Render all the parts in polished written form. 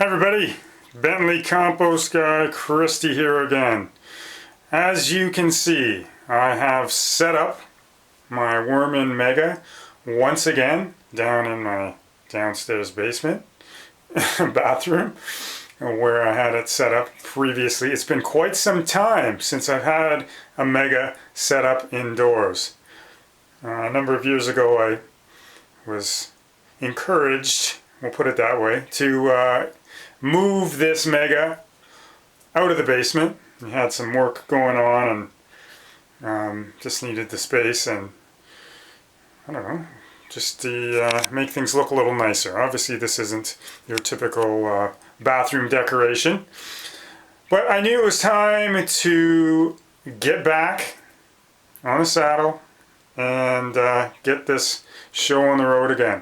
Hi everybody, Bentley Compost Guy, Christy here again. As you can see, I have set up my Worm Mega once again down in my downstairs basement bathroom where I had it set up previously. It's been quite some time since I've had a Mega set up indoors. A number of years ago I was encouraged, we'll put it that way, to move this Mega out of the basement. We had some work going on and just needed the space and I don't know, just to make things look a little nicer. Obviously this isn't your typical bathroom decoration, but I knew it was time to get back on the saddle and get this show on the road again.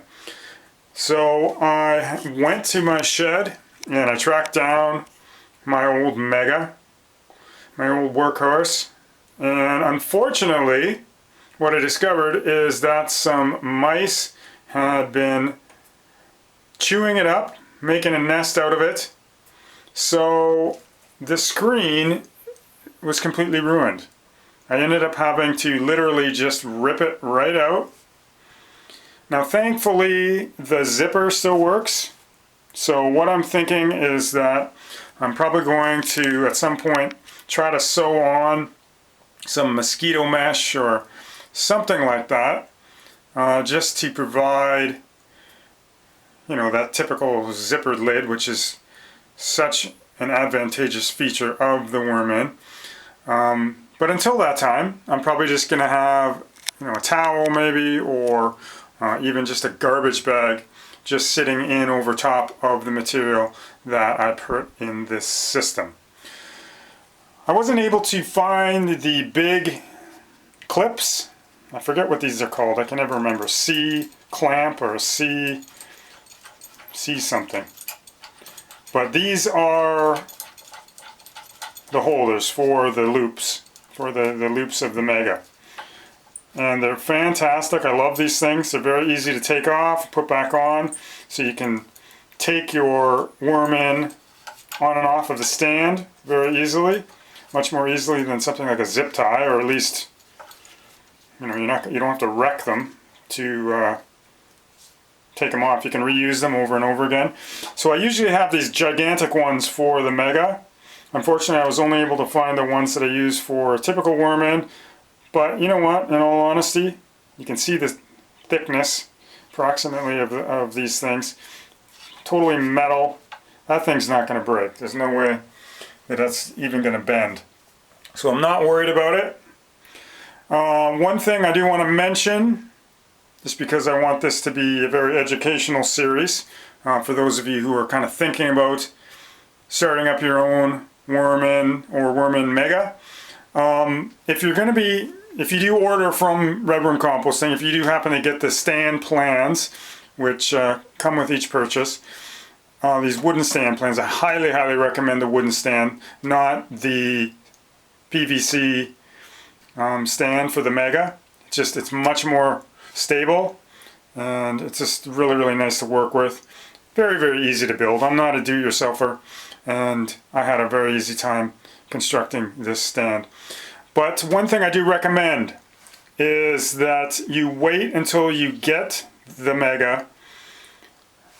So I went to my shed and I tracked down my old Mega, my old workhorse, and unfortunately what I discovered is that some mice had been chewing it up, making a nest out of it, so the screen was completely ruined. I ended up having to literally just rip it right out. Now thankfully the zipper still works, so what I'm thinking is that I'm probably going to at some point try to sew on some mosquito mesh or something like that, just to provide, you know, that typical zippered lid, which is such an advantageous feature of the Worm. But until that time, I'm probably just going to have, you know, a towel maybe, or even just a garbage bag just sitting in over top of the material that I put in this system. I wasn't able to find the big clips. I forget what these are called. I can never remember. C-clamp or C something. But these are the holders for the loops, for the loops of the Mega. And they're fantastic. I love these things. They're very easy to take off, put back on, so you can take your Worm on and off of the stand very easily, much more easily than something like a zip tie, or at least, you know, you don't have to wreck them to take them off. You can reuse them over and over again. So I usually have these gigantic ones for the Mega. Unfortunately, I was only able to find the ones that I use for a typical Worm. But you know what, in all honesty, you can see the thickness approximately of these things. Totally metal. That thing's not going to break. There's no way that that's even going to bend. So I'm not worried about it. One thing I do want to mention, just because I want this to be a very educational series, for those of you who are kind of thinking about starting up your own Worm or Worm Mega. If you do order from Redworm Composting, if you do happen to get the stand plans, which come with each purchase, these wooden stand plans, I highly recommend the wooden stand, not the PVC stand for the Mega. It's much more stable, and it's just really nice to work with. Very easy to build. I'm not a do-it-yourselfer, and I had a very easy time constructing this stand. But one thing I do recommend is that you wait until you get the Mega.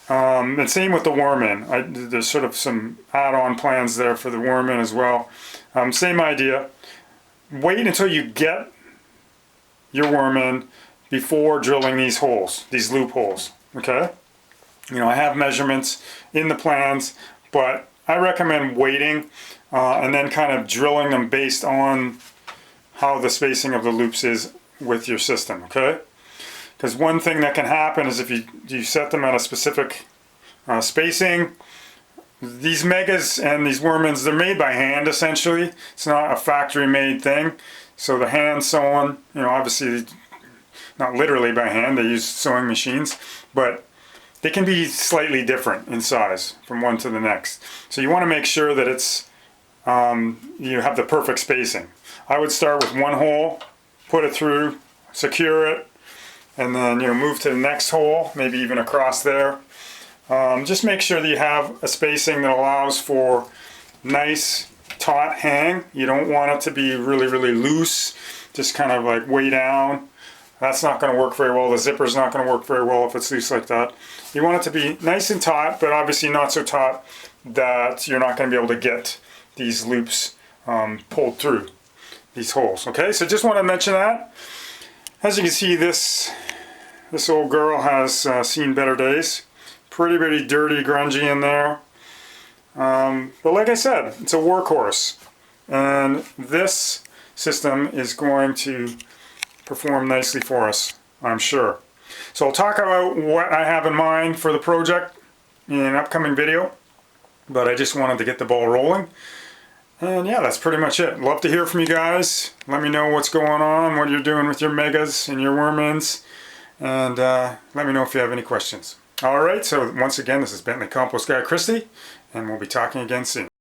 And same with the Worm. There's sort of some add-on plans there for the Worm as well. Same idea. Wait until you get your Worm before drilling these holes, these loopholes. Okay? You know, I have measurements in the plans, but I recommend waiting and then kind of drilling them based on how the spacing of the loops is with your system, okay? Because one thing that can happen is if you set them at a specific spacing, these Megas and these Worms, they're made by hand essentially. It's not a factory made thing. So the hand sewn, you know, obviously not literally by hand, they use sewing machines, but they can be slightly different in size from one to the next. So you want to make sure that it's you have the perfect spacing. I would start with one hole, put it through, secure it, and then, you know, move to the next hole, maybe even across there. Just make sure that you have a spacing that allows for nice taut hang. You don't want it to be really, really loose, just kind of like way down. That's not going to work very well. The zipper's not going to work very well if it's loose like that. You want it to be nice and taut, but obviously not so taut that you're not going to be able to get these loops pulled through these holes. Okay, so just want to mention that. As you can see, this old girl has seen better days. Pretty dirty, grungy in there. But like I said, it's a workhorse. And this system is going to perform nicely for us, I'm sure. So I'll talk about what I have in mind for the project in an upcoming video. But I just wanted to get the ball rolling. And yeah, that's pretty much it. Love to hear from you guys. Let me know what's going on, what you're doing with your megas and your worm-ins. And let me know if you have any questions. Alright, so once again, this is Bentley Compost Guy Christie, and we'll be talking again soon.